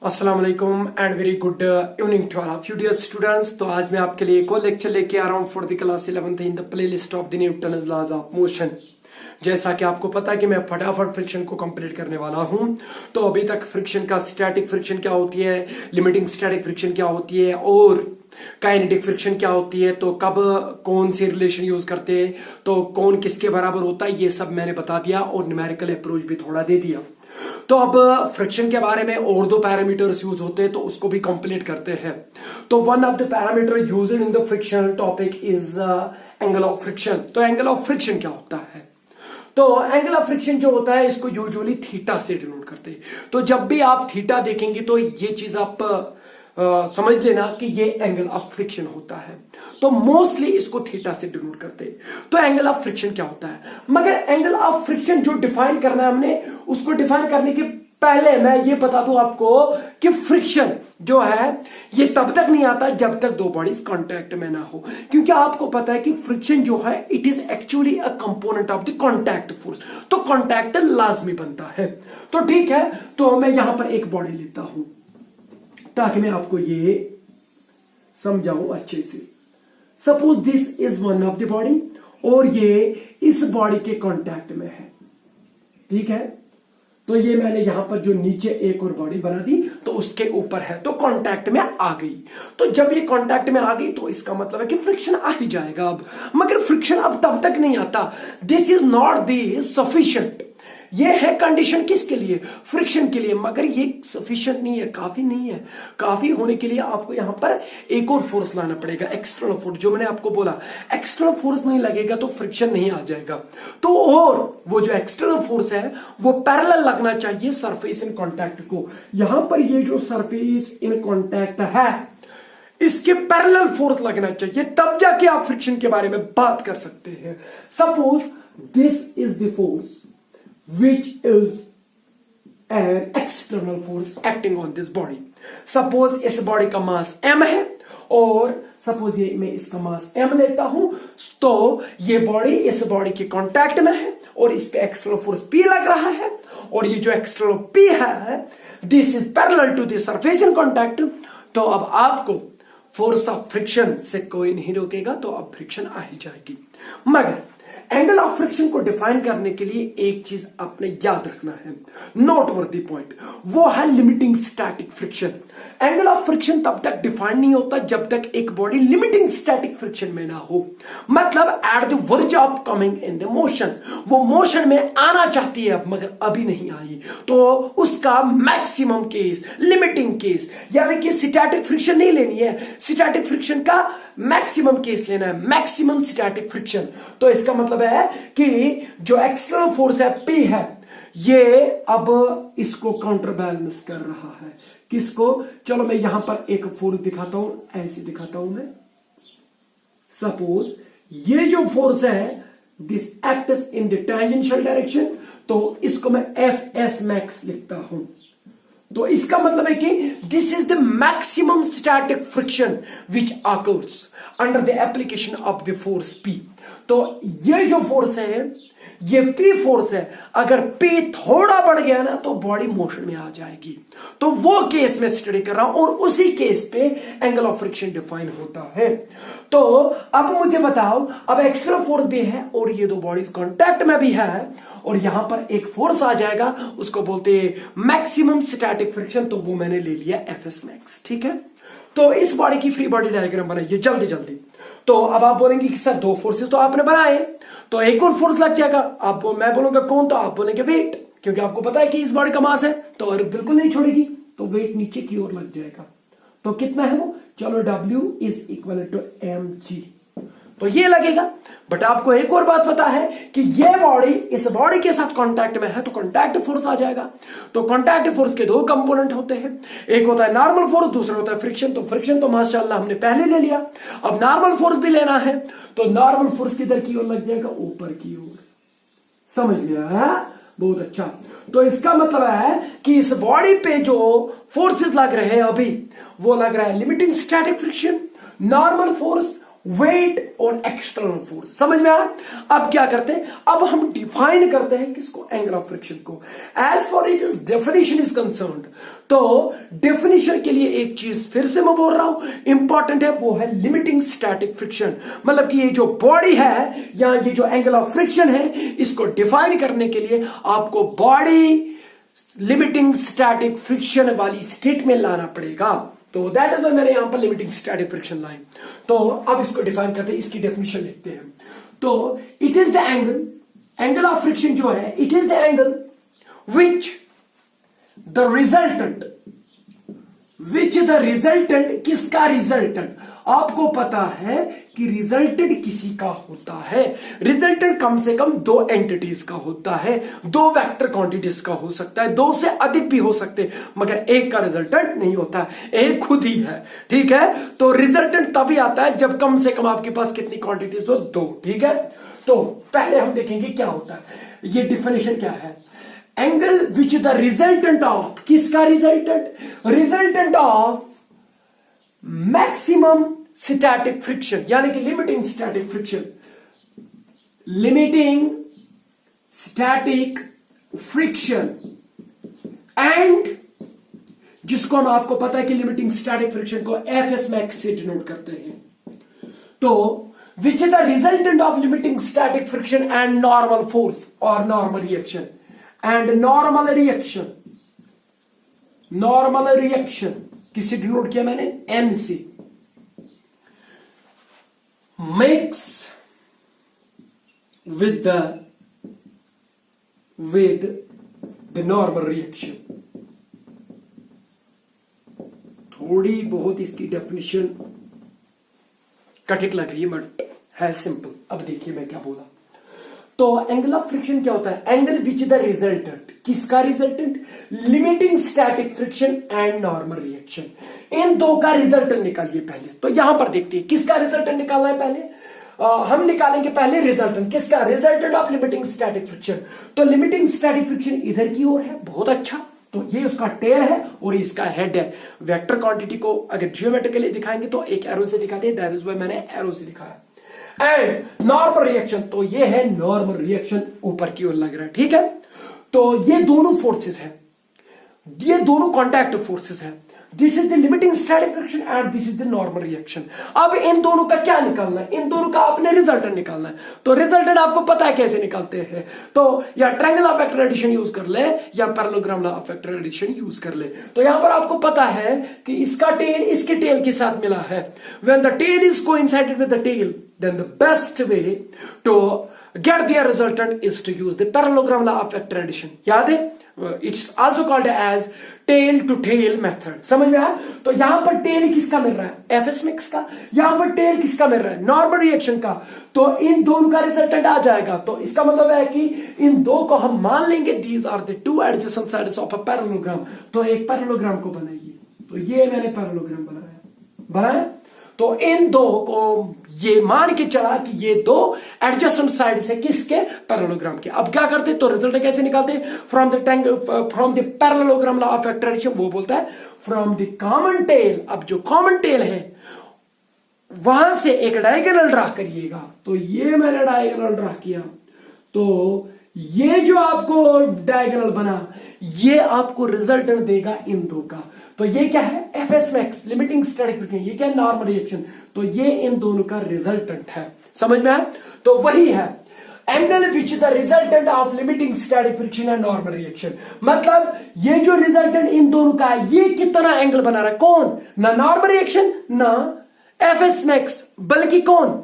अस्सलाम वालेकुम and very good evening to all of you dear students. तो आज मैं आपके लिए एक और लेक्चर लेके आ रहा हूँ for the class 11th in the playlist of the Newton's laws of motion. जैसा कि आपको पता है कि मैं फटाफट फ्रिक्शन को कंप्लीट करने वाला हूं। तो अभी तक फ्रिक्शन का स्टैटिक फ्रिक्शन क्या होती है, लिमिटिंग स्टैटिक फ्रिक्शन क्या होती है और काइनेटिक फ्रिक्शन क्या होती है, तो कब कौन से रिलेशन यूज करते हैं, तो कौन किसके बराबर होता है, ये सब मैंने बता दिया और न्यूमेरिकल अप्रोच भी थोड़ा दे दिया। तो अब फ्रिक्शन के बारे में और दो पैरामीटर्स यूज होते हैं तो उसको भी कंप्लीट करते हैं। तो one of the parameter used in the friction topic is angle of friction. तो एंगल ऑफ फ्रिक्शन क्या होता है, तो एंगल ऑफ फ्रिक्शन जो होता है इसको यूजुअली थीटा से डिनोट करते हैं। तो जब भी आप थीटा देखेंगे तो ये चीज आप समझ लेना कि ये एंगल ऑफ फ्रिक्शन होता है। तो मोस्टली इसको थीटा से डिनोट करते हैं। तो एंगल ऑफ फ्रिक्शन क्या होता है, मगर एंगल ऑफ फ्रिक्शन जो डिफाइन करना है हमने, उसको डिफाइन करने के पहले मैं ये बता दूं आपको कि फ्रिक्शन जो है ये तब तक नहीं आता जब तक दो बॉडीज कांटेक्ट में ना हो, क्योंकि आपको पता है कि फ्रिक्शन जो है it is actually a component of the contact force. तो कांटेक्ट लाजमी बनता है। तो ठीक है, तो मैं यहां पर एक बॉडी लेता हूं ताकि मैं आपको ये समझाऊं अच्छे से। Suppose this is one of the body और ये इस बॉडी के कांटेक्ट में है, ठीक है। तो ये मैंने यहां पर जो नीचे एक और बॉडी बना दी तो उसके ऊपर है, तो कांटेक्ट में आ गई। तो जब ये कांटेक्ट में आ गई तो इसका मतलब है कि फ्रिक्शन आ ही जाएगा अब, मगर फ्रिक्शन अब तब तक नहीं आता। This is not the sufficient. ये है कंडीशन किसके लिए, फ्रिक्शन के लिए, मगर ये सफिशिएंट नहीं है, काफी नहीं है। काफी होने के लिए आपको यहां पर एक और फोर्स लाना पड़ेगा, एक्सटर्नल फोर्स। जो मैंने आपको बोला एक्सटर्नल फोर्स नहीं लगेगा तो फ्रिक्शन नहीं आ जाएगा। तो और वो जो एक्सटर्नल फोर्स है वो पैरेलल लगना चाहिए सरफेस इन कॉन्टैक्ट को। यहां पर ये जो सरफेस इन कॉन्टैक्ट है इसके पैरेलल फोर्स लगना चाहिए, तब जाके आप फ्रिक्शन के बारे में बात कर सकते हैं। Suppose this is the force which is an external force acting on this body. Suppose इस बॉडी का मास m है और सपोज ये मैं इसका मास m लेता हूं, तो ये बॉडी इस बॉडी के कांटेक्ट में है और इस पे एक्सटर्नल फोर्स P लग रहा है, और ये जो एक्सटर्नल P है this is parallel to the surface in contact. तो अब आपको फोर्स ऑफ फ्रिक्शन से कोई नहीं रोकेगा, तो अब फ्रिक्शन आ ही जाएगी। मगर एंगल ऑफ फ्रिक्शन को डिफाइन करने के लिए एक चीज आपने याद रखना है, नोट वर्दी पॉइंट, वो है limiting static friction. Angle of friction तब तक डिफाइन नहीं होता जब तक एक बॉडी लिमिटिंग स्टैटिक फ्रिक्शन में ना हो। मतलब eight the verge of coming in the motion, वो मोशन में आना चाहती है अब मगर अभी नहीं आई, तो उसका मैक्सिमम केस, लिमिटिंग केस, यानी कि स्टैटिक फ्रिक्शन नहीं लेनी है, स्टैटिक फ्रिक्शन का मैक्सिमम केस लेना है, मैक्सिमम स्टैटिक फ्रिक्शन। तो इसका मतलब है कि जो एक्सटर्नल फोर्स है P है, ये अब इसको काउंटर बैलेंस कर रहा है। किसको, चलो मैं यहां पर एक फोर्स दिखाता हूं, ऐसे दिखाता हूं मैं। सपोज ये जो फोर्स है this acts in the tangential direction, तो इसको मैं Fs मैक्स लिखता हूं। तो इसका मतलब है कि this is the maximum static friction which occurs under the application of the force P। तो ये जो फोर्स है ये P फोर्स है, अगर P थोड़ा बढ़ गया ना तो बॉडी मोशन में आ जाएगी। तो वो केस में स्टडी कर रहा हूं और उसी केस पे एंगल ऑफ फ्रिक्शन डिफाइन होता है। तो अब मुझे बताओ, अब एक्सटर्नल फोर्स भी है और ये दो बॉडीज कांटेक्ट में भी है और यहां पर एक फोर्स आ जाएगा, उसको बोलते हैं मैक्सिमम स्टैटिक फ्रिक्शन। तो वो मैंने ले लिया Fs मैक्स, ठीक है। तो इस बॉडी की फ्री बॉडी डायग्राम बनाइए जल्दी जल्दी। तो अब आप बोलेंगे कि सर दो फोर्सेस तो आपने बनाए, तो एक और फोर्स लग जाएगा। मैं बोलूंगा कौन, तो आप बोलेंगे वेट, क्योंकि आपको पता है कि इस बॉडी का मास है तो और बिल्कुल नहीं छोड़ेगी, तो वेट नीचे की ओर लग जाएगा। तो कितना है वो, चलो W is equal to mg, तो ये लगेगा। बट आपको एक और बात पता है कि ये बॉडी इस बॉडी के साथ कांटेक्ट में है तो कांटेक्ट फोर्स आ जाएगा। तो कांटेक्ट फोर्स के दो कंपोनेंट होते हैं, एक होता है नॉर्मल फोर्स, दूसरा होता है फ्रिक्शन। तो फ्रिक्शन तो माशाल्लाह हमने पहले ले लिया, अब नॉर्मल फोर्स भी लेना है, तो नॉर्मल फोर्स किधर की ओर लग जाएगा, ऊपर की ओर। समझ लिया है, बहुत अच्छा। तो इसका मतलब है कि इस बॉडी पे जो फोर्सेस लग रहे हैं अभी, वो लग रहा है limiting static friction, normal force weight और एक्सटर्नल फोर्स। समझ में आया? अब क्या करते हैं, अब हम डिफाइन करते हैं किसको, एंगल ऑफ फ्रिक्शन को। As for it is definition is concerned, तो डेफिनेशन के लिए एक चीज फिर से मैं बोल रहा हूं इंपॉर्टेंट है, वो है लिमिटिंग स्टैटिक फ्रिक्शन। मतलब कि ये जो बॉडी है या ये जो एंगल ऑफ फ्रिक्शन है, इसको डिफाइन करने के लिए आपको बॉडी लिमिटिंग स्टैटिक फ्रिक्शन वाली स्टेट में लाना पड़ेगा। तो दैट इज मैंने यहां पर लिमिटिंग स्टैटिक फ्रिक्शन लाई। तो अब इसको डिफाइन करते हैं, इसकी डेफिनेशन लिखते हैं। तो it is the angle of friction जो है, it is the angle which the resultant किसका रिजल्टेंट, आपको पता है कि रिजल्टेंट किसी का होता है। रिजल्टेंट कम से कम दो एंटिटीज का होता है, दो वेक्टर क्वांटिटीज का हो सकता है, दो से अधिक भी हो सकते हैं, मगर एक का रिजल्टेंट नहीं होता, एक खुद ही है। ठीक है, तो रिजल्टेंट तभी आता है जब कम से कम आपके पास कितनी क्वांटिटीज हो, दो। ठीक है, तो पहले हम देखेंगे क्या होता है, ये डिफिनेशन क्या है। Angle which the resultant of, किसका resultant, resultant of maximum static friction, यानी कि limiting static friction, limiting static friction and, जिसको हम, आपको पता है कि लिमिटिंग स्टैटिक फ्रिक्शन को एफएस मैक्स से डिनोट करते हैं। तो which is the resultant of limiting static friction and normal force और normal reaction, and normal reaction किससे डिनोट किया मैंने, एन से, mix with the normal reaction. थोड़ी बहुत इसकी डेफिनेशन कठिन लग रही है बट है सिंपल। अब देखिए मैं क्या बोला। तो एंगल ऑफ फ्रिक्शन क्या होता है, एंगल विच द रिजल्टेंट, किसका resultant, limiting static friction and normal reaction, इन दो का रिजल्टेंट निकालिए पहले। तो यहां पर देखते हैं किसका रिजल्टेंट निकालना है पहले। हम निकालेंगे पहले रिजल्टेंट, किसका, resultant of limiting static friction. तो लिमिटिंग स्टैटिक फ्रिक्शन इधर की ओर है, बहुत अच्छा, तो ये उसका टेल है और इसका हेड है। वेक्टर क्वांटिटी को अगर जियोमेट्रिकली दिखाएंगे तो एक एरो से दिखाते हैं, दैट इज व्हाई मैंने एरो से दिखाया। एंड नॉर्मल रिएक्शन, तो ये है नॉर्मल रिएक्शन, ऊपर की ओर लग रहा है। ठीक है, तो ये दोनों फोर्सेस है, ये दोनों कॉन्टैक्ट फोर्सेस है। This is the limiting static friction and this is the normal reaction. अब इन दोनों का क्या निकालना है, इन दोनों का अपने रिजल्टेंट निकालना है। तो रिजल्टेंट आपको पता है कैसे निकालते हैं, तो या triangle of vector addition use कर ले या parallelogram of vector addition use कर ले। तो यहां पर आपको पता है कि इसका टेल इसके टेल के साथ मिला है। When the tail is coincided with the tail, then the best way to get their resultant is to use the parallelogram law of vector addition. याद है, it's also called as tail to tail method. समझ में आया? तो यहां पर tell किसका मिल रहा है, एफएस मैक्स का, यहां पर टेल किसका मिल रहा है, नॉर्मल रिएक्शन का। तो इन दोनों का रिजल्टेंट आ जाएगा। तो इसका मतलब है कि इन दो को हम मान लेंगे these are the two adjacent sides of a parallelogram। तो एक पैरेललोग्राम को बनाइए, तो ये मैंने पैरेललोग्राम बनाया। तो इन दो को ये मान के चला कि ये दो एडजस्टेंट साइड से किसके, पैरेललोग्राम के। अब क्या करते, तो रिजल्ट कैसे निकालते, from the parallelogram law of vector addition, वो बोलता है फ्रॉम द कॉमन टेल। अब जो कॉमन टेल है वहां से एक डायगोनल ड्रा करिएगा। तो ये मैंने डायगोनल ड्रा किया, तो ये जो आपको डायगोनल बना, ये आपको रिजल्टेंट देगा इन दो का। तो ये क्या है, FS max, limiting static friction, ये क्या है, नॉर्मल रिएक्शन। तो ये इन दोनों का रिजल्टेंट है। समझ में आया? तो वही है angle which the resultant of limiting static friction and normal reaction. मतलब ये जो रिजल्टेंट इन दोनों का है, ये कितना एंगल बना रहा है, कौन, ना नॉर्मल रिएक्शन ना एफएस मैक्स, बल्कि कौन,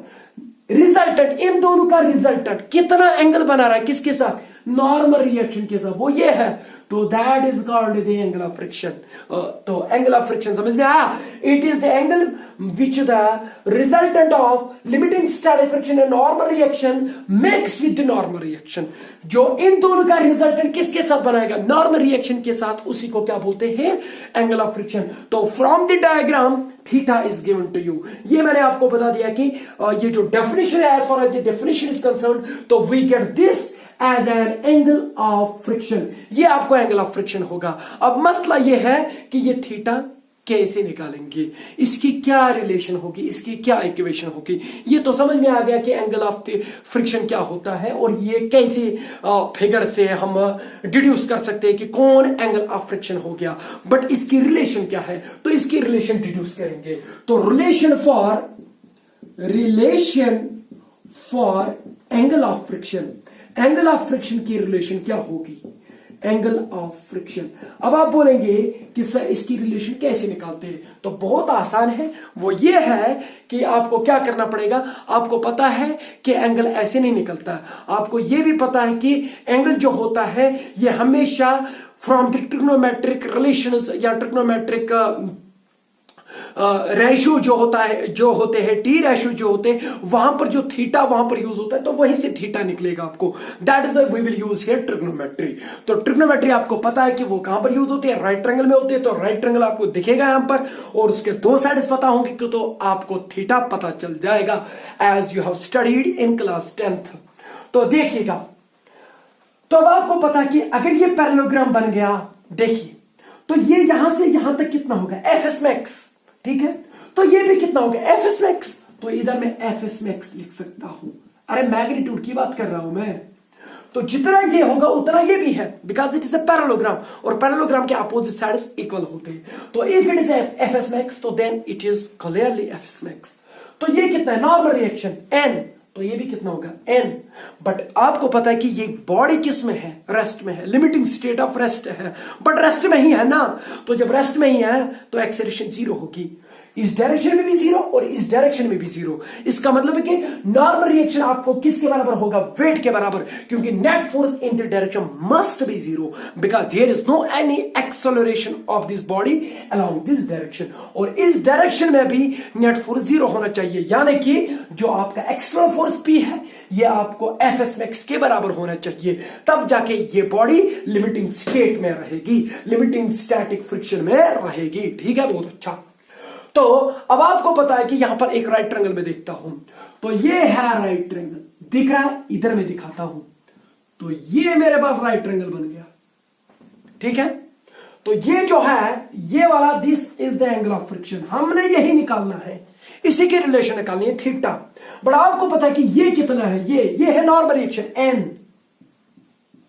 रिजल्टेंट। इन दोनों का रिजल्टेंट कितना एंगल बना रहा है, किसके साथ, नॉर्मल रिएक्शन के साथ, वो ये है। तो that is called the angle of friction. तो एंगल ऑफ फ्रिक्शन समझ में आया, it is the angle which the resultant of limiting static friction and normal reaction mix with the normal reaction. जो इन दोनों का रिजल्टेंट किसके साथ बनाएगा, नॉर्मल रिएक्शन के साथ, उसी को क्या बोलते हैं, एंगल ऑफ फ्रिक्शन। तो from the diagram theta is given to you. ये मैंने आपको बता दिया कि ये जो डेफिनेशन है, as far as the definition is concern, तो we get this as an angle of friction. ये आपको एंगल ऑफ फ्रिक्शन होगा। अब मसला ये है कि ये थीटा कैसे निकालेंगे, इसकी क्या रिलेशन होगी, इसकी क्या इक्वेशन होगी। ये तो समझ में आ गया कि एंगल ऑफ द फ्रिक्शन क्या होता है और ये कैसे फिगर से हम डिड्यूस कर सकते हैं कि कौन एंगल ऑफ फ्रिक्शन हो गया। बट इसकी रिलेशन क्या है, तो इसकी रिलेशन डिड्यूस करेंगे। तो relation for angle of friction, angle of friction की रिलेशन क्या होगी, एंगल ऑफ फ्रिक्शन। अब आप बोलेंगे कि सर इसकी रिलेशन कैसे निकालते हैं, तो बहुत आसान है। वो ये है कि आपको क्या करना पड़ेगा, आपको पता है कि एंगल ऐसे नहीं निकलता, आपको ये भी पता है कि एंगल जो होता है ये हमेशा फ्रॉम द ट्रिग्नोमेट्रिक रिलेशंस या ट्रिग्नोमेट्रिक रेशियो जो होता है, जो होते हैं टी रेशियो जो होते हैं, वहां पर जो थीटा वहां पर यूज होता है, तो वहीं से थीटा निकलेगा आपको। That is we will use here trigonometry. तो ट्रिग्नोमेट्री आपको पता है कि वो कहां पर यूज होती है, राइट ट्रायंगल में होती है। तो राइट ट्रायंगल आपको दिखेगा यहां पर और उसके दो साइड्स पता होंगे तो आपको थीटा पता चल जाएगा as you have studied in class 10th। तो देखिएगा, तो अब आपको पता कि अगर ये पैरेललोग्राम बन गया, देखिए तो ये यहां से यहां तक कितना होगा, एफ एस मैक्स, ठीक है। तो ये भी कितना होगा, एफ एस मैक्स। तो इधर मैं एफ एस मैक्स लिख सकता हूं, अरे मैग्नीट्यूड की बात कर रहा हूं मैं। तो जितना ये होगा उतना ये भी है, because it is a parallelogram और पैरेललोग्राम के अपोजिट साइड्स इक्वल होते हैं। तो if it is F S max तो then it is clearly F S max. तो ये कितना है, नॉर्मल रिएक्शन एन, तो ये भी कितना होगा एन। बट आपको पता है कि ये बॉडी किस में है, रेस्ट में है, लिमिटिंग स्टेट ऑफ रेस्ट है, बट रेस्ट में ही है ना। तो जब रेस्ट में ही है तो एक्सेलरेशन 0 होगी, इस डायरेक्शन में भी 0 और इस डायरेक्शन में भी 0। इसका मतलब है कि नॉर्मल रिएक्शन आपको किसके बराबर होगा, वेट के बराबर, क्योंकि net force in the direction must be 0 because there is no any acceleration of this body along this direction. और इस डायरेक्शन में भी नेट फोर्स 0 होना चाहिए, यानी कि जो आपका एक्सटर्नल फोर्स P है ये आपको एफ एस मैक्स के बराबर होना चाहिए, तब जाके ये बॉडी लिमिटिंग स्टेट में रहेगी, लिमिटिंग स्टैटिक फ्रिक्शन में रहेगी। ठीक है, बहुत अच्छा। तो अब आपको पता है कि यहां पर एक राइट ट्रायंगल में देखता हूं, तो ये है राइट ट्रायंगल, दिख रहा है, इधर में दिखाता हूं, तो ये मेरे पास राइट ट्रायंगल बन गया, ठीक है। तो ये जो है ये वाला, this is the angle of friction, हमने यही निकालना है, इसी की रिलेशन निकालनी है थीटा। बट आपको पता है कि ये कितना है, ये है नॉर्मल रिएक्शन एन,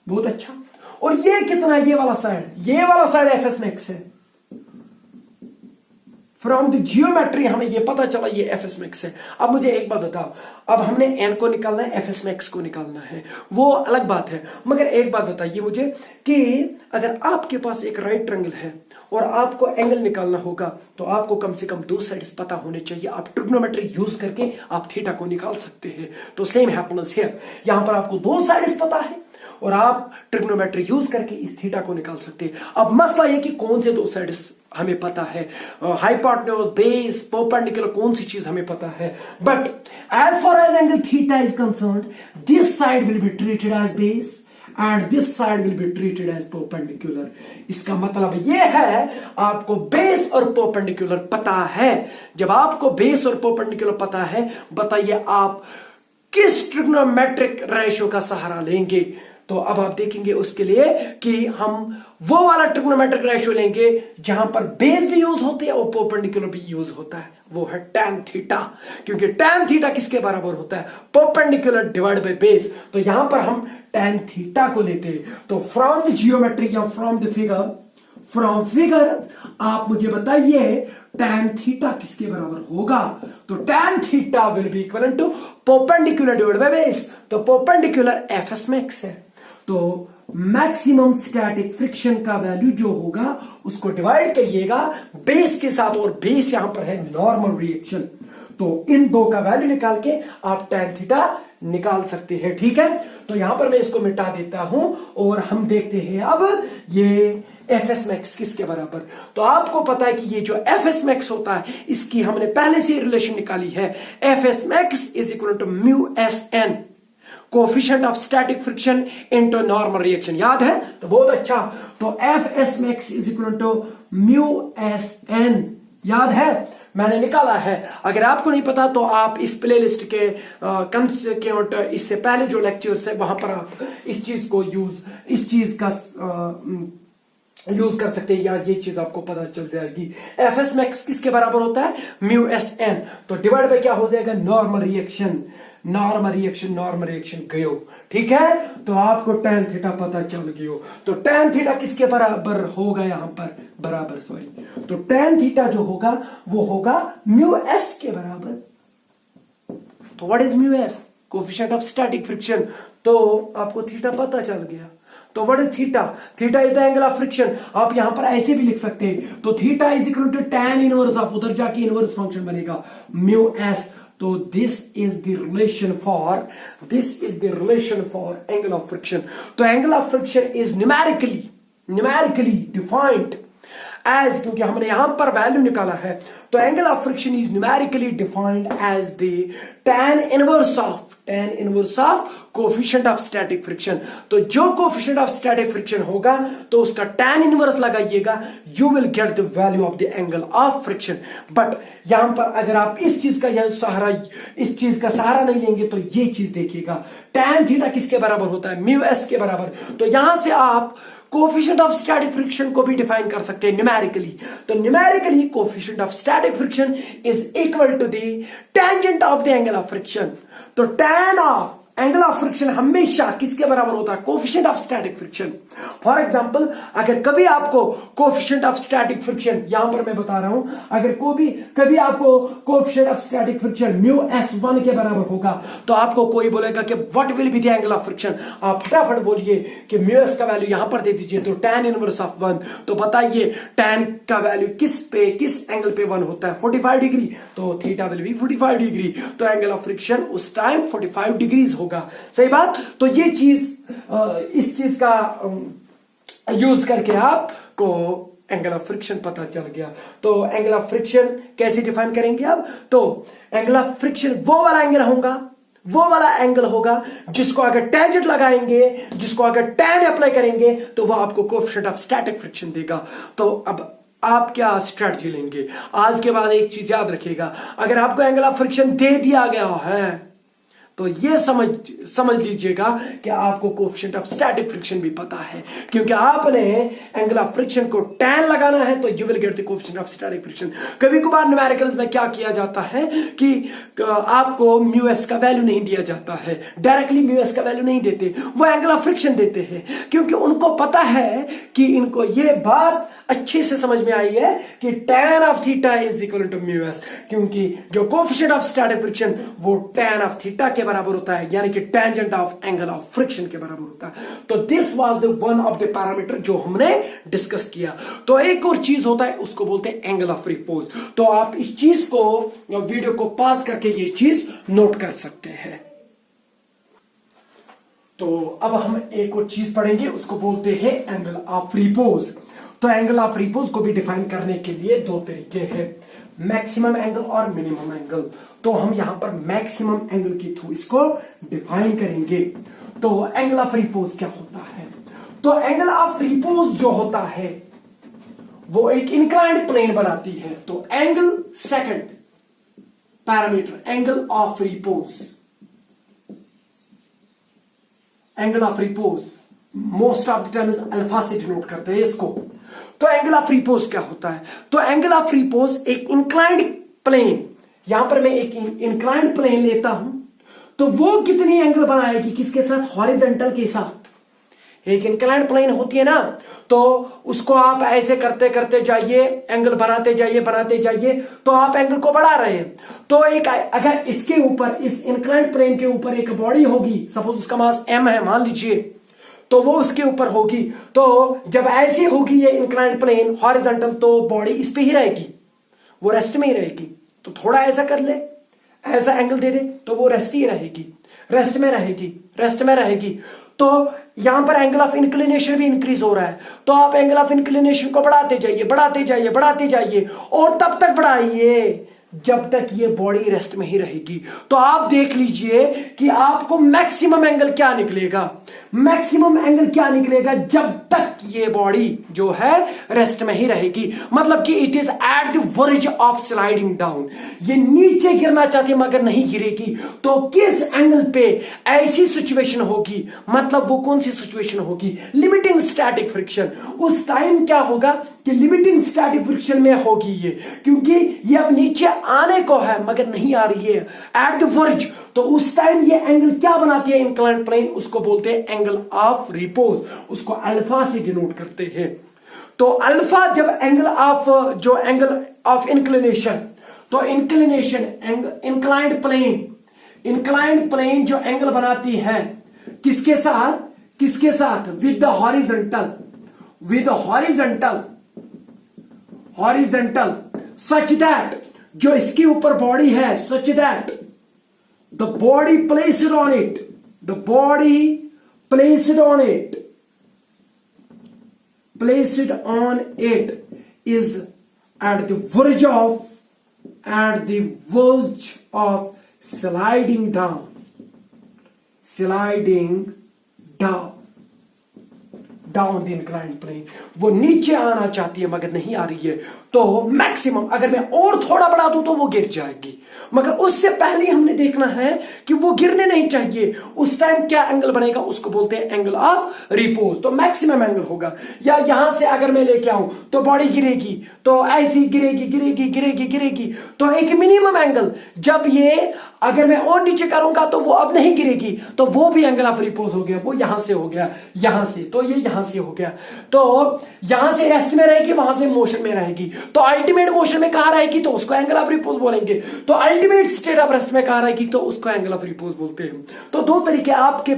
बहुत अच्छा। और ये कितना है, ये वाला साइड एफ एस मैक्स है। फ्रॉम द जियोमेट्री हमें ये पता चला ये एफ एस मैक्स है। अब मुझे एक बात बताओ, अब हमने एन को निकालना है, एफ एस मैक्स को निकालना है, वो अलग बात है। मगर एक बात बताइए मुझे कि अगर आपके पास एक राइट ट्रायंगल है और आपको एंगल निकालना होगा, तो आपको कम से कम दो साइड्स पता होने चाहिए। आप ट्रिग्नोमेट्री यूज करके आप थीटा को निकाल सकते हैं। तो सेम हैपन्स हियर, यहां पर आपको दो साइड्स पता है और आप ट्रिग्नोमेट्री यूज करके इस थीटा को निकाल सकते हैं। अब मसला यह कि कौन से दो साइड्स हमें पता है, हाइपोटेन्यूज, बेस, परपेंडिकुलर, कौन सी चीज हमें पता है। But as far as angle theta is concerned, this side will be treated as base and this side will be treated as perpendicular. इसका मतलब यह है आपको बेस और परपेंडिकुलर पता है। जब आपको बेस और परपेंडिकुलर पता है, बताइए आप किस ट्रिग्नोमेट्रिक रेशियो का सहारा लेंगे। तो अब आप देखेंगे उसके लिए कि हम वो वाला ट्रिग्नोमेट्रिक रेशियो लेंगे जहां पर बेस भी यूज होती है और परपेंडिकुलर भी यूज होता है, वो है tan थीटा। क्योंकि tan थीटा किसके बराबर होता है, परपेंडिकुलर डिवाइड बाय बेस। तो यहां पर हम tan थीटा को लेते हैं। तो फ्रॉम द जियोमेट्री या फ्रॉम फिगर आप मुझे बताइए tan थीटा किसके बराबर होगा। तो tan theta will be equal to perpendicular divide by base. तो परपेंडिकुलर एफ एस मैक्स है, तो मैक्सिमम स्टैटिक फ्रिक्शन का वैल्यू जो होगा उसको डिवाइड करिएगा बेस के साथ, और बेस यहां पर है नॉर्मल रिएक्शन। तो इन दो का वैल्यू निकाल के आप tan थीटा निकाल सकते हैं। ठीक है, तो यहां पर मैं इसको मिटा देता हूं और हम देखते हैं अब ये एफ एस मैक्स किसके बराबर। तो आपको पता है कि ये जो एफ एस मैक्स होता है इसकी हमने पहले से रिलेशन निकाली है, f S max is equal to mu s n, coefficient of static friction into normal reaction. याद है, तो बहुत अच्छा। तो f S max is equal to mu s n, याद है, मैंने निकाला है। अगर आपको नहीं पता तो आप इस प्लेलिस्ट के इससे पहले जो लेक्चर्स है वहां पर आप इस चीज का यूज कर सकते हैं, या ये चीज आपको पता चल जाएगी। एफ एस मैक्स किसके बराबर होता है, म्यू एस एन, तो डिवाइड बाय क्या हो जाएगा, normal reaction, normal reaction, normal reaction गयो, ठीक है। तो आपको tan थीटा पता चल गयो, तो tan थीटा किसके बराबर होगा, यहां पर बराबर, सॉरी, तो tan थीटा जो होगा वो होगा म्यू एस के बराबर। तो what is mu s, coefficient of static friction, तो आपको थीटा पता चल गया। तो what is theta, theta is the angle of friction, आप यहां पर ऐसे भी लिख सकते हैं, तो theta is equal to tan inverse of, उधर जाके इनवर्स फंक्शन बनेगा म्यू एस, तो this is the relation for, this is the relation for angle of friction. तो angle of friction is numerically defined as, क्योंकि हमने यहां पर value निकाला है, तो angle of friction is numerically defined as the tan inverse of coefficient of static friction. तो जो कोफिशिएंट ऑफ स्टैटिक फ्रिक्शन होगा तो उसका tan इनवर्स लगाइएगा, you will get the value of the angle of friction. But यहां पर अगर आप इस चीज का सहारा नहीं लेंगे तो ये चीज देखिएगा, tan थीटा किसके बराबर होता है, म्यू एस के बराबर। तो यहां से आप कोफिशिएंट ऑफ स्टैटिक फ्रिक्शन को भी डिफाइन कर सकते हैं न्यूमेरिकली। तो numerically coefficient of static friction is equal to the tangent of the angle of friction. तो tan of angle of friction हमेशा किसके बराबर होता है, coefficient of static friction. For example, अगर कभी आपको कोफिशिएंट ऑफ स्टैटिक फ्रिक्शन, यहां पर मैं बता रहा हूं, अगर कभी आपको coefficient of static friction mu S 1 के बराबर होगा, तो आपको कोई बोलेगा कि what will be the angle of friction, आप फटाफट बोलिए कि म्यू एस का वैल्यू यहां पर दे दीजिए, तो tan इनवर्स ऑफ 1, तो बताइए tan का वैल्यू किस एंगल पे 1 होता है, 45 डिग्री, तो थीटा विल बी 45 डिग्री, तो एंगल ऑफ फ्रिक्शन उस टाइम 45 डिग्रीज होगा। सही बात। तो ये चीज, इस चीज का यूज करके आपको एंगल ऑफ फ्रिक्शन पता चल गया। तो एंगल ऑफ फ्रिक्शन कैसे डिफाइन करेंगे आप, तो एंगल ऑफ फ्रिक्शन वो वाला एंगल होगा जिसको अगर टेंजेंट लगाएंगे, जिसको अगर tan अप्लाई करेंगे, तो वो आपको कोफिशिएंट ऑफ स्टैटिक फ्रिक्शन देगा। तो अब आप क्या स्ट्रेटजी लेंगे, आज के बाद एक चीज याद रखिएगा, अगर आपको एंगल ऑफ फ्रिक्शन दे दिया गया है तो ये समझ लीजिएगा कि आपको कोफिशिएंट ऑफ स्टैटिक फ्रिक्शन भी पता है, क्योंकि आपने एंगल ऑफ फ्रिक्शन को tan लगाना है, तो you will get the coefficient of static friction. कभी कभार न्यूमेरिकल्स में क्या किया जाता है कि आपको म्यू एस का वैल्यू नहीं दिया जाता है, डायरेक्टली म्यू एस का वैल्यू नहीं देते, वो एंगल ऑफ फ्रिक्शन देते हैं, क्योंकि उनको पता है कि इनको ये बात अच्छे से समझ में आई है कि tan of theta is equal to mu s, क्योंकि जो कोफिशिएंट ऑफ स्टैटिक फ्रिक्शन वो tan ऑफ थीटा के बराबर होता है, यानी कि tangent of angle of friction के बराबर होता है। तो this was the one of the parameter जो हमने डिस्कस किया। तो एक और चीज होता है, उसको बोलते हैं एंगल ऑफ रिपोज। तो आप इस चीज को, वीडियो को पॉज करके ये चीज नोट कर सकते हैं। तो अब हम एक और चीज पढ़ेंगे, उसको बोलते हैं एंगल ऑफ रिपोज। तो एंगल ऑफ रिपोज को भी डिफाइन करने के लिए दो तरीके हैं, मैक्सिमम एंगल और मिनिमम एंगल। तो हम यहां पर मैक्सिमम एंगल के थ्रू इसको डिफाइन करेंगे। तो एंगल ऑफ रिपोज क्या होता है, तो एंगल ऑफ रिपोज जो होता है वो एक इंक्लाइंड प्लेन बनाती है। तो angle, second parameter, angle of repose, angle of repose most of the time alpha से डिनोट करते हैं इसको। तो एंगल ऑफ रिपोज क्या होता है, तो एंगल ऑफ रिपोज एक इंक्लाइंड प्लेन, यहां पर मैं एक इंक्लाइंड प्लेन लेता हूं, तो वो कितनी एंगल बनाएगी, किसके साथ, हॉरिजॉन्टल के साथ। एक इंक्लाइंड प्लेन होती है ना, तो उसको आप ऐसे करते करते जाइए, एंगल बनाते जाइए, तो आप एंगल को बढ़ा रहे हैं। तो एक, अगर इसके ऊपर, इस इंक्लाइंड प्लेन के ऊपर एक बॉडी होगी, सपोज उसका मास m है मान लीजिए, तो वो उसके ऊपर होगी। तो जब ऐसी होगी ये इंक्लाइंड प्लेन हॉरिजॉन्टल, तो बॉडी इस पे ही रहेगी, वो रेस्ट में ही रहेगी। तो थोड़ा ऐसा कर ले, ऐसा एंगल दे दे, तो वो रेस्ट में रहेगी। तो यहां पर एंगल ऑफ इंक्लिनेशन भी इंक्रीज हो रहा है, तो आप एंगल ऑफ इंक्लिनेशन को बढ़ाते जाइए और तब तक बढ़ाइए जब तक ये बॉडी रेस्ट में ही रहेगी। तो आप देख लीजिए कि आपको मैक्सिमम एंगल क्या निकलेगा। मैक्सिमम एंगल क्या निकलेगा जब तक ये बॉडी जो है रेस्ट में ही रहेगी, मतलब कि it is at the verge of sliding down, ये नीचे गिरना चाहती है मगर नहीं गिरेगी। तो किस एंगल पे ऐसी सिचुएशन होगी, मतलब वो कौन सी सिचुएशन होगी, लिमिटिंग स्टैटिक फ्रिक्शन। उस टाइम क्या होगा कि लिमिटिंग स्टैटिक फ्रिक्शन में होगी ये, क्योंकि ये अब नीचे आने को है मगर नहीं आ रही है एट द वर्ज। तो उस टाइम ये एंगल क्या बनाती है इंक्लाइंड प्लेन, उसको बोलते हैं एंगल ऑफ रिपोज, उसको अल्फा से डिनोट करते हैं। तो अल्फा जब एंगल ऑफ जो एंगल ऑफ इंक्लिनेशन, तो इंक्लिनेशन इंक्लाइंड प्लेन जो एंगल बनाती है किसके साथ with the horizontal such that, जो इसके ऊपर बॉडी है, such that the body placed on it is at the verge of sliding down the inclined plane, वो नीचे आना चाहती है मगर नहीं आ रही है। तो मैक्सिमम अगर मैं और थोड़ा बढ़ा दूं तो वो गिर जाएगी, मगर उससे पहले हमने देखना है कि वो गिरने नहीं चाहिए। उस टाइम क्या एंगल बनेगा, उसको बोलते हैं एंगल ऑफ रिपोज। तो मैक्सिमम एंगल होगा, या यहां से अगर मैं लेके आऊं तो बॉडी गिरेगी, तो ऐसी गिरेगी। तो एक मिनिमम एंगल, जब ये अगर मैं और नीचे करूंगा तो वो अब नहीं गिरेगी, तो वो भी एंगल ऑफ रिपोज हो गया। वो यहां से हो गया, यहां से, तो ये यहां से हो गया। तो यहां से रेस्ट में रहेगी, वहां से मोशन में रहेगी। तो अल्टीमेट मोशन में कहां रहेगी तो उसको एंगल ऑफ रिपोज बोलेंगे। तो अल्टीमेट स्टेट ऑफ रेस्ट में कहां रहेगी तो उसको एंगल ऑफ रिपोज बोलते हैं। तो दो तरीके आपके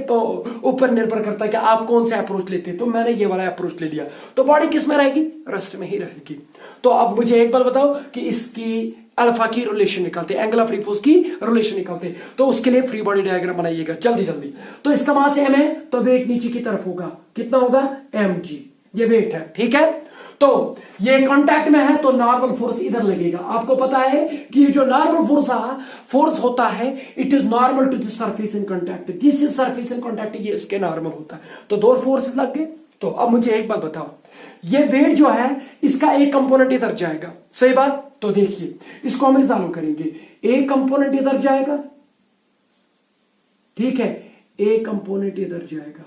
ऊपर निर्भर करता है कि आप कौन सा अप्रोच लेते हैं। तो मैंने ये वाला अप्रोच ले लिया, तो बॉडी किस में रहेगी, रेस्ट में ही रहेगी। तो अब मुझे एक बार बताओ कि इसकी अल्फा की रिलेशन निकालते, एंगल ऑफ रिपोज की रिलेशन निकालते। तो उसके लिए फ्री बॉडी डायग्राम बनाइएगा जल्दी। तो इसका मास m है, तो वेट नीचे की तरफ होगा, कितना होगा mg, ये वेट है, ठीक है। तो ये कांटेक्ट में है तो नॉर्मल फोर्स इधर लगेगा। आपको पता है कि ये जो नॉर्मल फोर्स होता है, it is normal to the surface in contact, this is surface in contact, ये इसके नॉर्मल होता है। तो दो फोर्स लग गए। तो अब मुझे एक बात बताओ, ये वेट जो है इसका एक कंपोनेंट इधर जाएगा, सही बात। तो देखिए इसको हम रिजॉल्व करेंगे, एक कंपोनेंट इधर जाएगा, ठीक है, एक कंपोनेंट इधर जाएगा।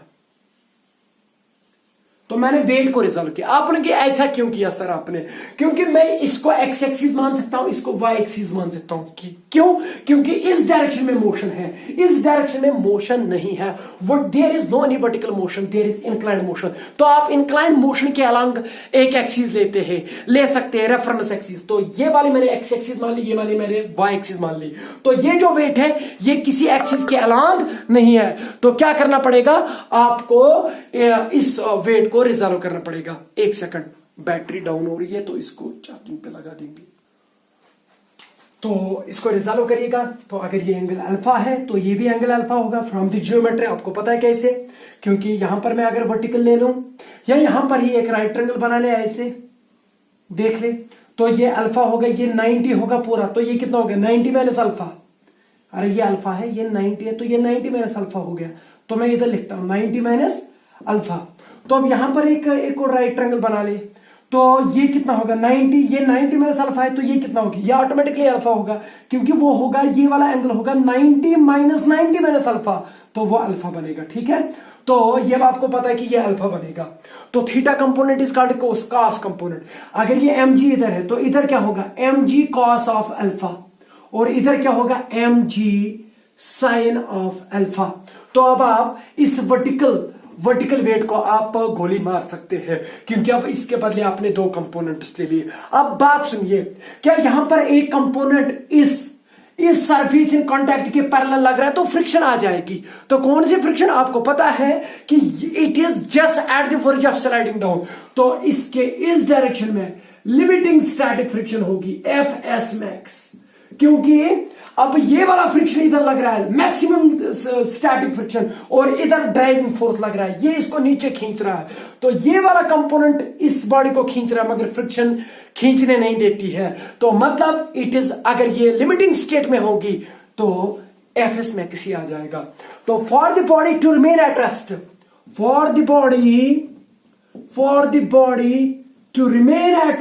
तो मैंने वेट को रिजॉल्व किया। आपने कि ऐसा क्यों किया सर आपने, क्योंकि मैं इसको एक्स एक्सिस मान सकता हूं, इसको वाई एक्सिस मान सकता हूं। क्यों, क्योंकि इस डायरेक्शन में मोशन है, इस डायरेक्शन में मोशन नहीं है। What, there is no any vertical motion, there is inclined motion. तो आप इंक्लाइंड मोशन के अलॉन्ग एक एक्सिस ले सकते हैं, रेफरेंस एक्सिस। तो ये वाली मैंने एक्स एक्सिस मान ली, ये वाली मैंने वाई एक्सिस मान ली। तो ये जो वेट है ये किसी एक्सिस के अलॉन्ग नहीं है। तो क्या करना पड़ेगा आपको, इस वेट को रिजॉल्व करना पड़ेगा। एक सेकंड, बैटरी डाउन हो रही है तो इसको चार्जिंग पे लगा देंगे। तो इसको रिजॉल्व करिएगा। तो अगर ये एंगल अल्फा है तो ये भी एंगल अल्फा होगा फ्रॉम द ज्योमेट्री। आपको पता है कैसे, क्योंकि यहां पर मैं अगर वर्टिकल ले लूं या यहां पर ही एक राइट ट्रायंगल बना ले, ऐसे देख ले, तो ये अल्फा होगा, ये 90 होगा पूरा। तो ये कितना हो गया, 90 माइनस अल्फा। अरे ये अल्फा है, ये 90 है, तो ये 90 माइनस अल्फा हो गया। तो मैं इधर लिखता हूं 90 माइनस अल्फा। तो अब यहां पर एक और राइट ट्रायंगल बना ले, तो ये कितना होगा 90, ये 90 माइनस अल्फा है, तो ये कितना होगा, ये ऑटोमेटिकली अल्फा होगा, क्योंकि वो होगा, ये वाला एंगल होगा 90 माइनस 90 माइनस अल्फा, तो वो अल्फा बनेगा, ठीक है। तो ये आपको पता है कि ये अल्फा बनेगा। तो theta component is called cos component. अगर ये mg इधर है तो इधर क्या होगा, mg कॉस ऑफ अल्फा, और इधर क्या होगा mg साइन ऑफ अल्फा। तो अब आप इस वर्टिकल वेट को आप गोली मार सकते हैं, क्योंकि अब इसके बदले आपने दो कंपोनेंट्स ले लिए। अब बात सुनिए, क्या यहां पर एक कंपोनेंट इस सरफेस इन कांटेक्ट के पैरेलल लग रहा है तो फ्रिक्शन आ जाएगी। तो कौन सी फ्रिक्शन, आपको पता है कि it is just eight the verge of sliding down. तो इसके इस डायरेक्शन में लिमिटिंग स्टैटिक फ्रिक्शन होगी Fs मैक्स, क्योंकि अब ये वाला फ्रिक्शन इधर लग रहा है मैक्सिमम स्टैटिक फ्रिक्शन, और इधर ड्राइविंग फोर्स लग रहा है, ये इसको नीचे खींच रहा है। तो ये वाला कंपोनेंट इस बॉडी को खींच रहा है मगर फ्रिक्शन खींचने नहीं देती है। तो मतलब इट इज, अगर ये लिमिटिंग स्टेट में होगी तो Fs मैक्स ही आ जाएगा। तो for the body to remain at rest, for the body to remain at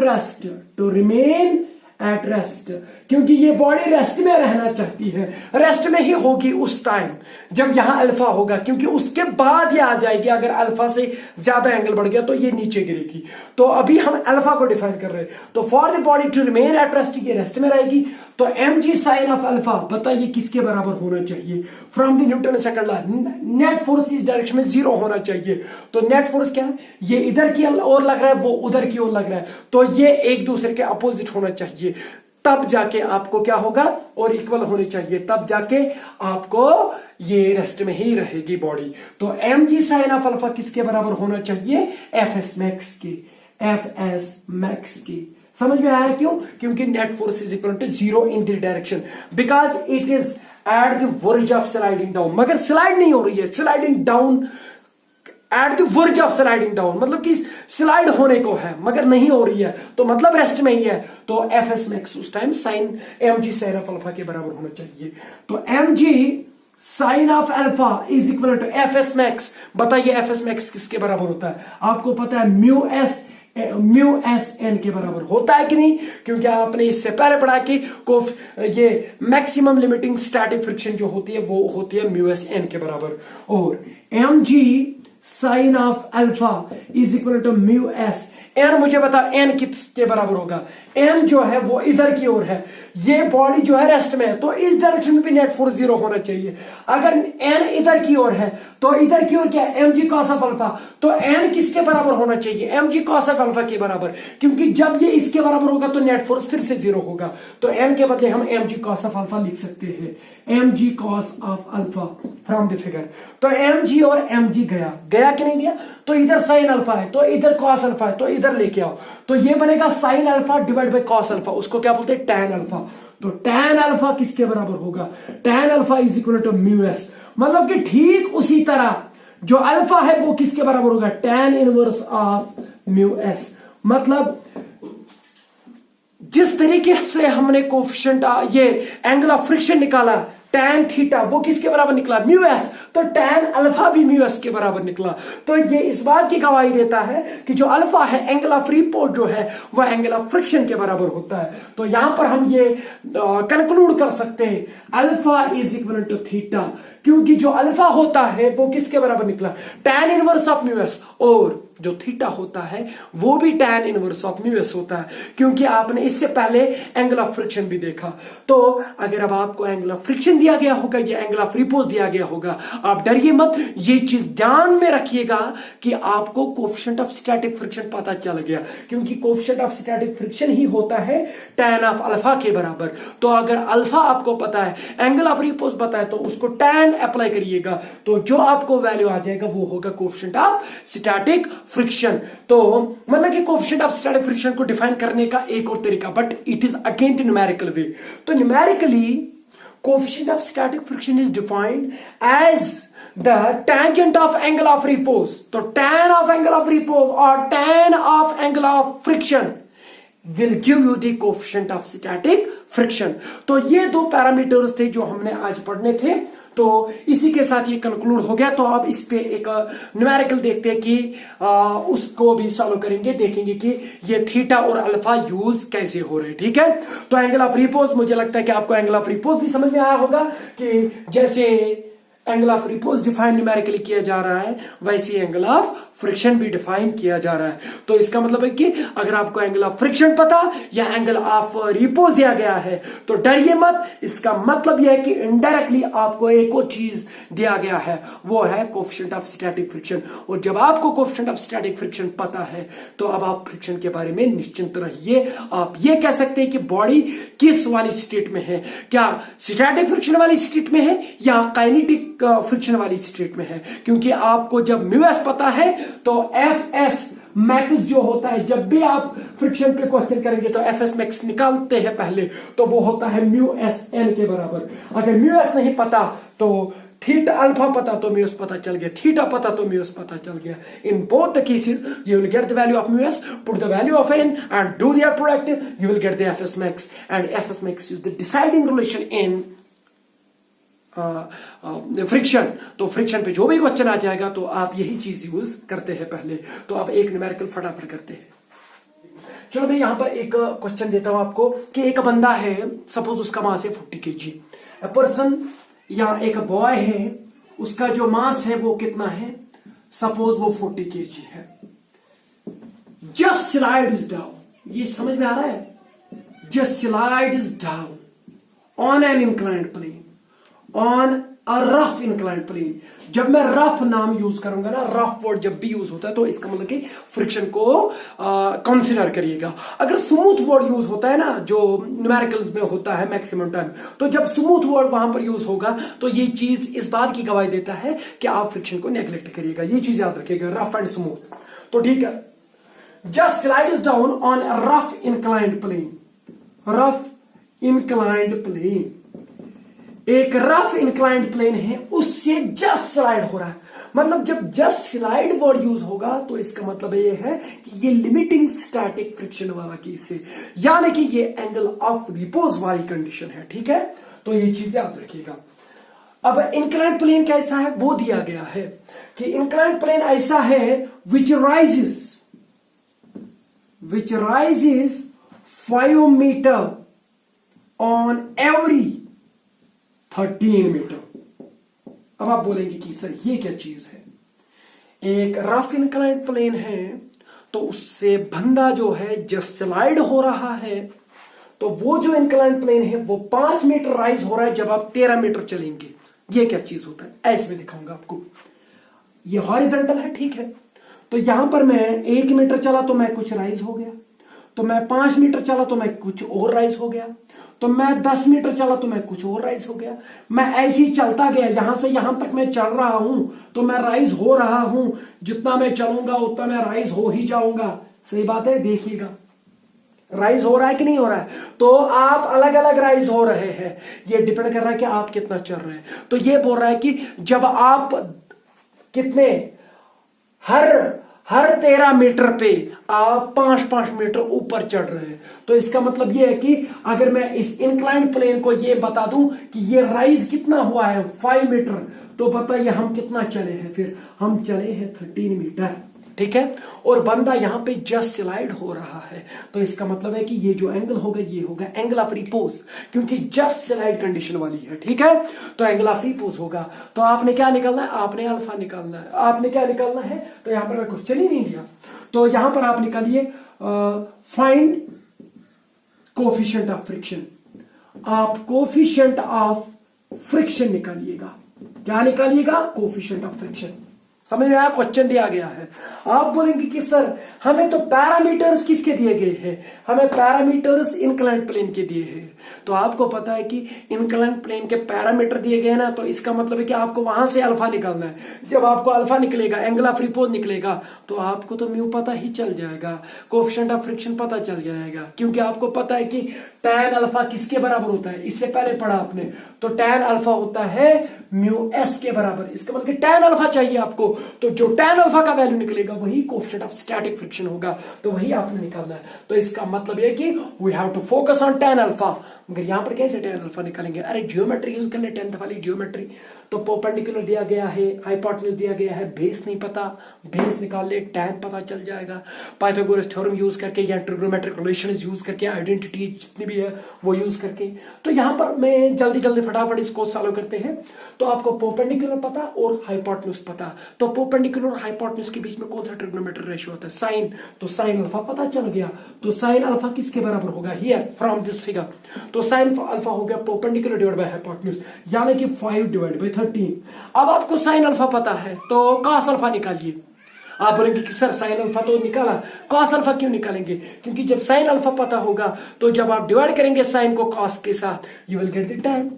rest, क्योंकि ये बॉडी रेस्ट में रहना चाहती है, रेस्ट में ही होगी उस टाइम जब यहां अल्फा होगा, क्योंकि उसके बाद ये आ जाएगी। अगर अल्फा से ज्यादा एंगल बढ़ गया तो ये नीचे गिरेगी। तो अभी हम अल्फा को डिफाइन कर रहे हैं। तो for the body to remain at rest, ये रेस्ट में रहेगी। तो mg साइन ऑफ अल्फा बताइए किसके बराबर होना चाहिए? From the Newton second law, net force इस डायरेक्शन में 0 होना चाहिए। तो नेट फोर्स क्या है? ये इधर की ओर लग रहा है, वो उधर की ओर लग रहा है, तो ये एक दूसरे के अपोजिट होना चाहिए। तब जाके आपको क्या होगा? और इक्वल होने चाहिए, तब जाके आपको ये रेस्ट में ही रहेगी बॉडी। तो mg साइन ऑफ अल्फा किसके बराबर होना चाहिए? fs मैक्स की। समझ में आया क्यों? क्योंकि net force is equal to 0 in the direction, because it is at the verge of sliding down. मगर स्लाइड नहीं हो रही है, sliding down at the verge of sliding down, मतलब कि स्लाइड होने को है मगर नहीं हो रही है, तो मतलब रेस्ट में ही है। तो fs मैक्स उस time sine mg sine of alpha के बराबर होना चाहिए। तो mg sine of alpha is equal to fs max. बताइए fs मैक्स किसके बराबर होता है? आपको पता है म्यू एस एन के बराबर होता है कि नहीं? क्योंकि आपने इससे पहले पढ़ा कि ये मैक्सिमम लिमिटिंग स्टैटिक फ्रिक्शन जो होती है वो होती है म्यू एस एन के बराबर। और mg sine of alpha is equal to mu s n. मुझे बता एन किसके बराबर होगा? एन जो है वो इधर की ओर है, ये बॉडी जो है रेस्ट में है, तो इस डायरेक्शन में भी नेट फोर्स 0 होना चाहिए। अगर एन इधर की ओर है तो इधर की ओर क्या है? mg cos of alpha. तो एन किसके बराबर होना चाहिए? mg cos ऑफ अल्फा के बराबर, क्योंकि जब ये इसके बराबर होगा तो नेट फोर्स फिर से 0 होगा। तो एन के बदले हम mg cos ऑफ अल्फा लिख सकते हैं, mg cos of alpha from the figure. तो mg और mg गया कि नहीं गया? तो इधर साइन अल्फा है, तो इधर cos अल्फा है, तो इधर लेके आओ, तो ये बनेगा sine alpha divide by cos alpha. उसको क्या बोलते हैं? tan alpha. तो tan अल्फा किसके बराबर होगा? tan alpha is equal to mu s. मतलब कि ठीक उसी तरह जो अल्फा है वो किसके बराबर होगा? tan inverse of mu s. मतलब जिस तरीके से हमने कोफिशिएंट ये एंगल ऑफ फ्रिक्शन निकाला tan थीटा, वो किसके बराबर निकला? Mu s. तो tan अल्फा भी म्यू एस के बराबर निकला। तो ये इस बात की गवाही देता है कि जो अल्फा है, एंगल ऑफ रिपोर्ट जो है वह एंगल ऑफ फ्रिक्शन के बराबर होता है। तो यहां पर हम ये कंक्लूड कर सकते हैं alpha is equal to theta, क्योंकि जो अल्फा होता है वो किसके बराबर निकला? tan inverse of mu S. और जो थीटा होता है वो भी tan inverse of mu S होता है, क्योंकि आपने इससे पहले एंगल ऑफ फ्रिक्शन भी देखा। तो अगर अब आपको एंगल ऑफ फ्रिक्शन दिया गया होगा या एंगल ऑफ रिपोज दिया गया होगा, आप डरिए मत, ये चीज ध्यान में रखिएगा कि आपको कोफिशिएंट ऑफ स्टैटिक फ्रिक्शन पता चल गया, क्योंकि कोफिशिएंट ऑफ स्टैटिक फ्रिक्शन ही होता है tan ऑफ अल्फा के बराबर। तो अगर अल्फा आपको पता है, एंगल ऑफ रिपोज पता है, तो उसको tan अप्लाई करिएगा, तो जो आपको वैल्यू आ जाएगा वो होगा कोफिशिएंट ऑफ स्टैटिक फ्रिक्शन। तो मतलब कि कोफिशिएंट ऑफ स्टैटिक फ्रिक्शन को डिफाइन करने का एक और तरीका, but it is again the numerical way. तो numerically coefficient of static friction is defined as the tangent of angle of repose. तो tan of angle of repose और tan of angle of friction will give you the coefficient of static friction. तो ये दो parameters थे जो हमने आज पढ़ने थे। तो इसी के साथ ये कंक्लूड हो गया। तो अब इस पे एक न्यूमेरिकल देखते हैं कि उसको भी सॉल्व करेंगे, देखेंगे कि ये थीटा और अल्फा यूज कैसे हो रहे हैं। ठीक है, तो एंगल ऑफ रिपोज, मुझे लगता है कि आपको एंगल ऑफ रिपोज भी समझ में आया होगा कि जैसे angle of repose define numerically किया जा रहा है, वैसे एंगल ऑफ फ्रिक्शन भी डिफाइन किया जा रहा है। तो इसका मतलब है कि अगर आपको एंगल ऑफ फ्रिक्शन पता या एंगल ऑफ रिपोज दिया गया है तो डरिए मत। इसका मतलब यह है कि इनडायरेक्टली आपको एक और चीज दिया गया है, वो है कोफिशिएंट ऑफ स्टैटिक फ्रिक्शन। और जब आपको कोफिशिएंट ऑफ स्टैटिक फ्रिक्शन पता है तो अब आप फ्रिक्शन के बारे में निश्चिंत रहिए। आप ये कह सकते हैं कि बॉडी किस वाली स्टेट में है, क्या स्टैटिक फ्रिक्शन वाली स्टेट में है या काइनेटिक फ्रिक्शन वाली स्टेट में है। क्योंकि आपको जब म्यू एस पता है तो एफ एस मैक्स जो होता है, जब भी आप फ्रिक्शन पे क्वेश्चन करेंगे तो एफ एस मैक्स निकालते हैं पहले, तो वो होता है म्यू एस एन के बराबर। अगर म्यू एस नहीं पता तो थीटा, अल्फा पता तो म्यू एस पता चल गया, थीटा पता तो म्यू एस पता चल गया। In both the cases you will get the value of mu s, put the value of n and do their product, you will get the fs max, and fs max is the deciding relation in friction, तो friction पे जो भी question आ जाएगा तो आप यही चीज use करते हैं पहले। तो आप एक न्यूमेरिकल फटाफट करते हैं। चलो मैं यहां पर एक क्वेश्चन देता हूं आपको कि एक बंदा है, सपोज उसका मास है 40 kg। अ पर्सन या एक बॉय है, उसका जो मास है वो कितना है, सपोज वो 40 kg है। जस्ट स्लाइड इज डाउन, ये समझ में आ रहा है, just slide is down on an inclined plane, on a rough inclined plane. जब मैं रफ नाम यूज करूंगा ना, रफ वर्ड जब भी यूज होता है तो इसका मतलब कि फ्रिक्शन को कंसीडर करिएगा। अगर स्मूथ वर्ड यूज होता है ना, जो न्यूमेरिकल्स में होता है मैक्सिमम टाइम, तो जब स्मूथ वर्ड वहां पर यूज होगा तो ये चीज इस बात की गवाही देता है कि आप फ्रिक्शन को नेग्लेक्ट करिएगा। ये चीज याद रखिएगा, रफ एंड स्मूथ। तो ठीक है, just slide is down on a rough inclined plane, rough inclined plane, एक रफ इंक्लाइंड प्लेन है, उससे जस्ट स्लाइड हो रहा है। मतलब जब जस्ट स्लाइड वर्ड यूज होगा तो इसका मतलब ये है कि ये लिमिटिंग स्टैटिक फ्रिक्शन वाला केस है, यानी कि ये एंगल ऑफ रिपोज वाली कंडीशन है। ठीक है, तो ये चीज याद रखिएगा। अब इंक्लाइंड प्लेन कैसा है वो दिया गया है कि इंक्लाइंड प्लेन ऐसा है which rises 5 metre on every 13 metre. अब आप बोलेंगे कि सर ये क्या चीज है, एक रफ इंक्लाइंड प्लेन है तो उससे बंदा जो है जस्ट स्लाइड हो रहा है, तो वो जो इंक्लाइंड प्लेन है वो 5 मीटर राइज हो रहा है जब आप 13 मीटर चलेंगे। ये क्या चीज होता है, ऐसे में दिखाऊंगा आपको। ये हॉरिजॉन्टल है, ठीक है, तो यहां पर मैं 1 मीटर चला तो मैं कुछ राइज हो गया, तो मैं 5 मीटर चला तो मैं कुछ और राइज हो गया, तो मैं 10 मीटर चला तो मैं कुछ और राइज हो गया। मैं ऐसे ही चलता गया, यहां से यहां तक मैं चल रहा हूं तो मैं राइज हो रहा हूं, जितना मैं चलूंगा उतना मैं राइज हो ही जाऊंगा। सही बात है, देखिएगा राइज हो रहा है कि नहीं हो रहा है। तो आप अलग अलग राइज हो रहे हैं, ये डिपेंड कर रहा है कि आप कितना चल रहे हैं। तो ये बोल रहा है कि जब आप कितने हर 13 मीटर पे आप 5-5 मीटर ऊपर चढ़ रहे हैं, तो इसका मतलब ये है कि अगर मैं इस इंक्लाइंड प्लेन को ये बता दूं कि ये राइज कितना हुआ है 5 मीटर, तो बताइए हम कितना चले हैं, फिर हम चले हैं 13 मीटर। ठीक है, और बंदा यहां पे जस्ट स्लाइड हो रहा है, तो इसका मतलब है कि ये जो एंगल होगा ये होगा एंगल ऑफ रिपोज, क्योंकि जस्ट स्लाइड कंडीशन वाली है। ठीक है, तो एंगल ऑफ रिपोज होगा। तो आपने क्या निकालना है, आपने अल्फा निकालना है। आपने क्या निकालना है, तो यहां पर मैं क्वेश्चन ही नहीं दिया, तो यहां पर आप निकालिए फाइंड कोफिशिएंट ऑफ फ्रिक्शन। आप कोफिशिएंट ऑफ फ्रिक्शन निकालिएगा। क्या निकालिएगा, कोफिशिएंट ऑफ फ्रिक्शन। समझ में आया, क्वेश्चन दिया गया है। आप बोलेंगे कि सर हमें तो पैरामीटर्स किसके दिए गए हैं, हमें पैरामीटर्स इंक्लाइंड प्लेन के दिए हैं। तो आपको पता है कि इंक्लाइंड प्लेन के पैरामीटर दिए गए ना, तो इसका मतलब है कि आपको वहां से अल्फा निकालना है। जब आपको अल्फा निकलेगा, एंगल ऑफ रिपोज निकलेगा, तो आपको तो म्यू पता ही चल जाएगा, कोएफिशिएंट ऑफ फ्रिक्शन पता चल जाएगा, क्योंकि आपको पता है कि tan अल्फा किसके बराबर होता है, इससे पहले पढ़ा आपने। तो tan अल्फा होता है म्यू एस के बराबर। इसका मतलब tan अल्फा चाहिए आपको, तो जो tan अल्फा का वैल्यू निकलेगा वही कोएफिशिएंट ऑफ स्टैटिक फ्रिक्शन होगा, तो वही आपने निकालना है। तो इसका मतलब है कि we have to focus on tan alpha. मगर यहां पर कैसे tan अल्फा निकालेंगे, अरे ज्योमेट्री यूज कर ले, 10th वाली ज्योमेट्री। तो परपेंडिकुलर दिया गया है, हाइपोटेन्यूज दिया गया है, बेस नहीं पता, बेस निकाल ले, tan पता चल जाएगा। पाइथागोरस थ्योरम यूज करके या ट्रिग्नोमेट्रिक रिलेशंस यूज करके, आइडेंटिटी जितनी भी है वो यूज करके। तो यहां पर मैं जल्दी फटाफट इसको सॉल्व करते हैं। तो आपको परपेंडिकुलर पता और हाइपोटेन्यूज पता, तो परपेंडिकुलर और हाइपोटेन्यूज के बीच में कौन सा ट्रिग्नोमेट्रिक रेशियो होता है, साइन। तो साइन अल्फा पता चल गया, तो साइन अल्फा किसके बराबर होगा, हियर फ्रॉम दिस फिगर। तो साइन अल्फा हो गया परपेंडिकुलर डिवाइड बाय हाइपोटेन्यूज, यानी कि 5 डिवाइड बाय 13। अब आपको साइन अल्फा पता है तो कॉस अल्फा निकालिए। आप बोलेंगे कि सर साइन अल्फा तो निकाला, कॉस अल्फा क्यों निकालेंगे, क्योंकि जब साइन अल्फा पता होगा तो जब आप डिवाइड करेंगे साइन को कॉस के साथ, you will get the tan,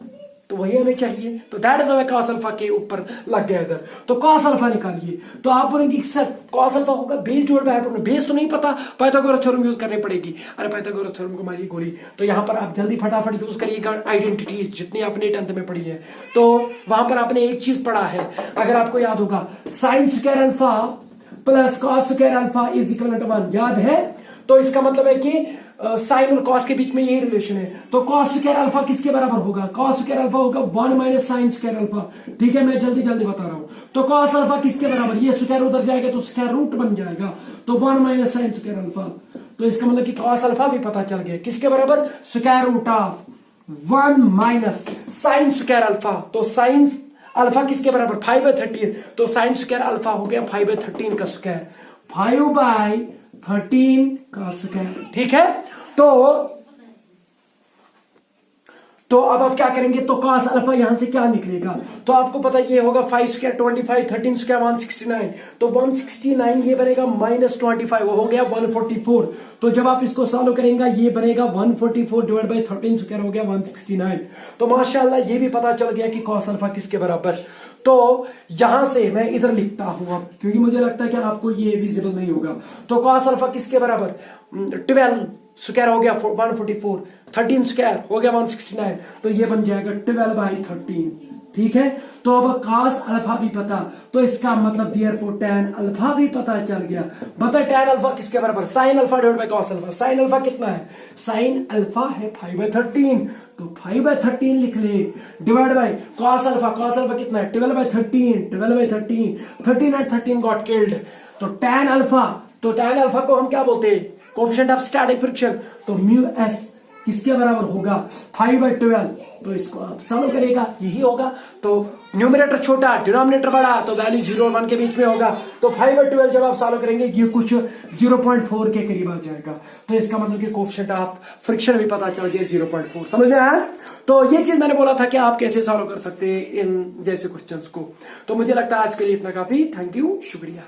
तो वही हमें चाहिए। तो that is why cos alpha के ऊपर लग गया अगर, तो कॉस अल्फा निकालिए। तो आप बोलेंगे कि सर कॉस अल्फा होगा base divide by hypotenuse, base तो नहीं पता, पाइथागोरस थ्योरम यूज करनी पड़ेगी। अरे पाइथागोरस थ्योरम को मारिए गोली। तो यहां पर आप जल्दी फटाफट यूज करिएगा आइडेंटिटी जितनी आपने 10th में पढ़ी है। तो वहां पर आपने एक चीज पढ़ा है, अगर आपको याद होगा, sine square alpha plus cos square alpha is equal to 1, याद है। तो इसका मतलब है कि साइन और कॉस के बीच में यही रिलेशन है, तो कॉस स्क्वायर अल्फा किसके बराबर होगा? कॉस स्क्वायर अल्फा होगा 1 माइनस साइन स्क्वायर अल्फा। ठीक है, मैं जल्दी जल्दी बता रहा हूं। तो कॉस अल्फा किसके बराबर? ये स्क्वायर उधर जाएगा तो स्क्वायर रूट बन जाएगा, तो 1 माइनस साइन स्क्वायर अल्फा। तो इसका मतलब कि कॉस अल्फा भी पता चल गया किसके बराबर? Square root of 1 minus sine square alpha. तो साइन अल्फा किसके बराबर? 5/13। तो साइन स्क्वायर अल्फा हो गया 5/13 का स्क्वायर, 5/13 का स्क्वायर। ठीक है, तो अब आप क्या करेंगे? तो cos अल्फा यहां से क्या निकलेगा? तो आपको पता ये होगा 5 स्क्वायर 25, 13 स्क्वायर 169। तो 169 ये बनेगा -25, वो हो गया 144। तो जब आप इसको सॉल्व करेंगे ये बनेगा 144 डिवाइड बाई 13 स्क्वायर हो गया 169। तो माशाल्लाह ये भी पता चल गया कि cos अल्फा किसके बराबर। तो यहां से मैं इधर लिखता हूं अब, क्योंकि मुझे लगता है कि आपको ये विजिबल नहीं होगा। तो cos अल्फा किसके बराबर? 12 स्क्वायर हो गया 144, 13 स्क्वायर हो गया 169। तो ये बन जाएगा 12/13। ठीक है, तो अब cos अल्फा भी पता, तो इसका मतलब देयरफॉर tan अल्फा भी पता चल गया। बता tan अल्फा किसके बराबर? sin alpha divide by cos alpha. sin alpha कितना है? sin अल्फा है 5/13, तो 5/13 लिख ले divide by cos alpha. cos alpha कितना है? 12/13, 12/13, 13 and 13 गॉट किल्ड। तो tan अल्फा, तो tan अल्फा को हम क्या बोलते हैं? Coefficient of static friction. तो म्यू एस किसके बराबर होगा? 5/12। तो इसको आप सॉल्व करेगा, यही होगा। तो न्यूमरेटर छोटा, डिनोमिनेटर बड़ा, तो वैल्यू 0 और 1 के बीच में होगा। तो 5/12 जब आप सॉल्व करेंगे ये कुछ 0.4 के करीब आ जाएगा। तो इसका मतलब कि कोएफिशिएंट ऑफ फ्रिक्शन भी पता चल गया 0.4। समझ में आया? तो ये चीज मैंने बोला था कि आप कैसे सॉल्व कर सकते हैं इन जैसे क्वेश्चंस को। तो मुझे लगता है आज के लिए इतना काफी। थैंक यू, शुक्रिया।